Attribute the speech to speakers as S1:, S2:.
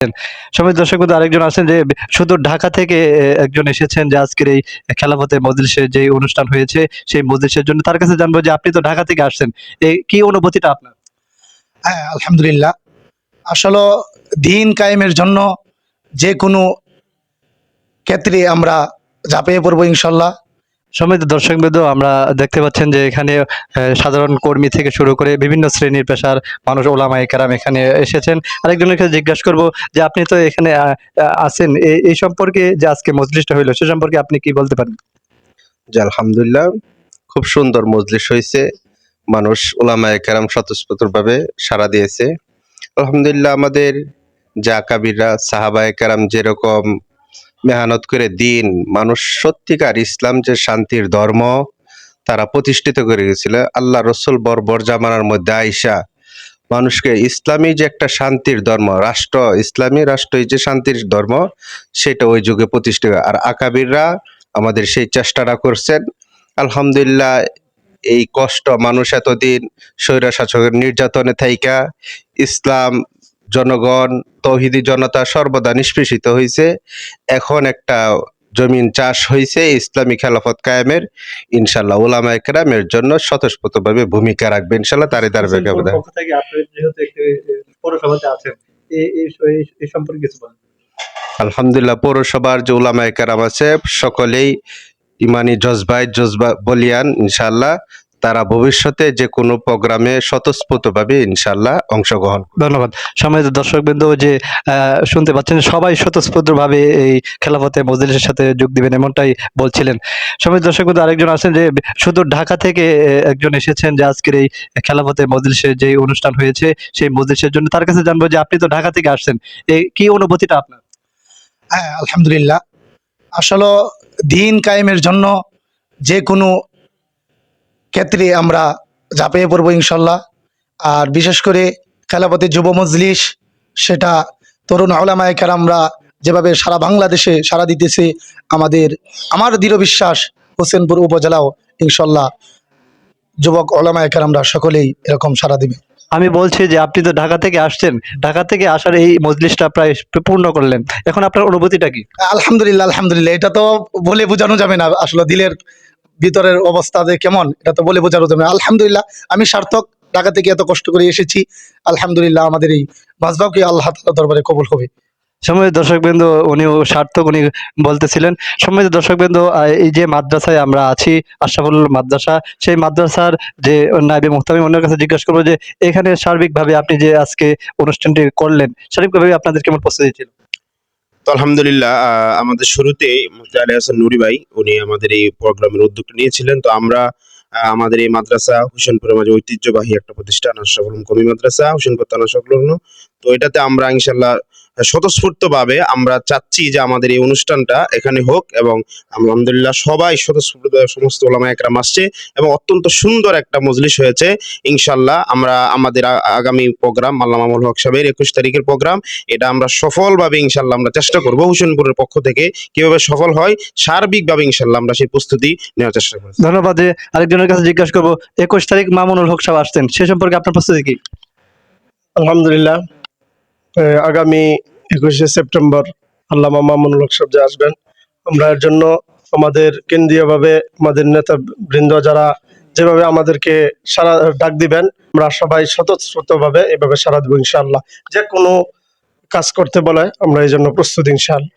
S1: সম্মানিত দর্শক বন্ধু, আরেকজন আছেন যে সুদূর ঢাকা থেকে একজন এসেছেন যে আজকের এই খেলাফতে মজলিসের যে অনুষ্ঠান হয়েছে সেই মজলিসের জন্য। তার কাছে জানবো যে আপনি তো ঢাকা থেকে আসছেন। কি অনুভূতিটা আপনার?
S2: হ্যাঁ, আলহামদুলিল্লাহ। আসলে দিন কায়েমের জন্য যে কোনো ক্ষেত্রে আমরা ঝাঁপিয়ে পড়বো ইনশাল্লাহ।
S1: সম্মানিত দর্শকবৃন্দ, আমরা দেখতে পাচ্ছেন যে এখানে সাধারণ কর্মী থেকে শুরু করে বিভিন্ন শ্রেণীর পেশার মানুষ, ওলামায়ে কেরাম এখানে এসেছেন। আরেকজনের কাছে জিজ্ঞাসা করব যে আপনি তো এখানে আছেন, এই সম্পর্কে যে আজকে মজলিসটা হইলো সে সম্পর্কে আপনি কি বলতে পারেন?
S3: জি, আলহামদুলিল্লাহ, খুব সুন্দর মজলিস হয়েছে। মানুষ ওলামায়ে কেরাম স্বতঃস্ফূর্তভাবে সাড়া দিয়েছে। আলহামদুলিল্লাহ, আমাদের যে আকাবিররা সাহাবায়ে কেরাম যেরকম মেহনত করে দিন মানুষ সত্যিকার ইসলাম যে শান্তির ধর্ম তারা প্রতিষ্ঠিত করে গেছিল। আল্লাহ রসুল বর্বর জামানার মধ্যে আইসা মানুষকে ইসলামী যে একটা শান্তির ধর্ম, রাষ্ট্র ইসলামী রাষ্ট্রই যে শান্তির ধর্ম সেটা ওই যুগে প্রতিষ্ঠিত। আর আকাবিররা আমাদের সেই চেষ্টাটা করছেন। আলহামদুলিল্লাহ, এই কষ্ট মানুষ এতদিন স্বৈর শাসকের নির্যাতনে থাইকা ইসলাম জনগণ তৌহিদি জনতা সর্বদা নিষ্পেষিত হয়েছে। এখন একটা জমিন চাষ হয়েছে ইসলামী খেলাফত কায়েমের। ইনশাল্লাহ উলামায়ে কেরামের জন্য স্বতঃস্ফূর্তভাবে ভূমিকা রাখবে ইনশাল্লাহ, তারে ধারাবাহিকতা।
S1: পক্ষ থেকে আপনি যেহেতু একটি পৌরসভাতে আছেন, এই সম্পর্কে কিছু বলেন।
S3: আলহামদুলিল্লাহ, পৌরসভার যে উলামায়ে কেরাম আছে সকলেই ইমানি জজবা বলিয়ান ইনশাল্লাহ। তারা ভবিষ্যতে যে কোনো প্রোগ্রামে স্বতঃস্ফূর্তভাবে ইনশাল্লাহ অংশগ্রহণ করবে।
S1: ধন্যবাদ। সম্মানিত দর্শকবৃন্দ, যে শুনতে পাচ্ছেন সবাই স্বতঃস্ফূর্তভাবে এই খেলাফতে মজলিসের সাথে যোগ দিবেন এমনটাই বলছিলেন। সম্মানিত দর্শকবৃন্দ, আরেকজন আছেন যে সুদূর ঢাকা থেকে একজন এসেছেন যে আজকের এই খেলাফতে মজলিসের যে অনুষ্ঠান হয়েছে সেই মজলিসের জন্য। তার কাছে জানবো যে আপনি তো ঢাকা থেকে আসছেন, কি অনুভূতিটা আপনার?
S2: হ্যাঁ, আলহামদুলিল্লাহ। আসলে দিন কায়েমের জন্য যে কোনো ক্ষেত্রে আমরা ঝাঁপিয়ে পড়বো ইনশাল্লাহ। আর বিশেষ করে খেলাপথে যুব মজলিস, সেটা তরুণ ওলামায়ে কেরামরা যেভাবে সারা বাংলাদেশে সাড়া দিতেছে, আমার দৃঢ় বিশ্বাস হোসেনপুর উপজেলাও ইনশাল্লাহ যুবক ওলামায়ে কেরামরা সকলেই এরকম সাড়া দিবে।
S1: আমি বলছি যে আপনি তো ঢাকা থেকে আসছেন, ঢাকা থেকে আসার এই মজলিসটা প্রায় পূর্ণ করলেন, এখন আপনার অনুভূতিটা কি?
S2: আলহামদুলিল্লাহ, আলহামদুলিল্লাহ। এটা তো বলে বোঝানো যাবে না, আসলে দিলের ভিতরের অবস্থা যে কেমন এটা তো বলে বোঝানো যাবে না। আলহামদুলিল্লাহ, আমি সার্থক ঢাকা থেকে এত কষ্ট করে এসেছি। আলহামদুলিল্লাহ, আমাদের এই মাজবাকে আল্লাহ তাআলার দরবারে কবুল হবে।
S1: সম্মানিত দর্শকবৃন্দ, উনিও সার্থক উনি বলতেছিলেন। সম্মানিত দর্শকবৃন্দ, এই যে মাদ্রাসায় আমরা আছি, আশরাফুল মাদ্রাসা, সেই মাদ্রাসার যে নায়েবে মুহতামিম, ওনার কাছে জিজ্ঞাসা করবো যে এখানে সার্বিকভাবে আপনি যে আজকে অনুষ্ঠানটি করলেন, সার্বিকভাবে আপনাদের কেমন প্রস্তুতি ছিল?
S4: তো আলহামদুলিল্লাহ, আমাদের শুরুতেই মুফতি আলী হাসান নুরি ভাই উনি আমাদের এই প্রোগ্রামের উদ্যোগটা নিয়েছিলেন। তো আমরা আমাদের এই মাদ্রাসা হোসেনপুরের মাঝে ঐতিহ্যবাহী একটা প্রতিষ্ঠান আশরাফুল কওমি মাদ্রাসা হোসেনপুর থানা সংলগ্ন। তো এটাতে আমরা ইনশাল্লাহ স্বতঃস্ফূর্তভাবে আমরা চাচ্ছি যে আমাদের এই অনুষ্ঠানটা এখানে হোক, এবং আলহামদুলিল্লাহ সবাই স্বতঃস্ফূর্তভাবে সমস্ত ওলামায়ে কেরাম আসছে এবং অত্যন্ত সুন্দর একটা মজলিস হয়েছে। ইনশাল্লাহ আমরা আমাদের আগামী প্রোগ্রাম আল্লামা মামুনুল হক সাহেবের 21 তারিখের প্রোগ্রাম, এটা আমরা সফলভাবে ইনশাল্লাহ আমরা চেষ্টা করব হোসেনপুরের পক্ষ থেকে কিভাবে সফল হয় সার্বিকভাবে ইনশাল্লাহ আমরা সেই প্রস্তুতি নেওয়ার চেষ্টা করব।
S1: ধন্যবাদ। যে আরেকজনের কাছে জিজ্ঞাসা করবো, 21 তারিখ মামুনুল হক সাহেব আসছেন, সে সম্পর্কে আপনার প্রস্তুতি কি?
S5: আলহামদুলিল্লাহ, আগামী 21শে সেপ্টেম্বর আল্লামা মামুনুল হক সাহেব যে আসবেন, আমরা এর জন্য আমাদের কেন্দ্রীয়ভাবে আমাদের নেতা বৃন্দ যারা যেভাবে আমাদেরকে সারা ডাক দিবেন, আমরা সবাই স্বতঃস্ফূর্তভাবে এভাবে সারা দেবো ইনশাআল্লাহ। যে কোনো কাজ করতে বলে আমরা এই জন্য প্রস্তুত ইনশাআল্লাহ।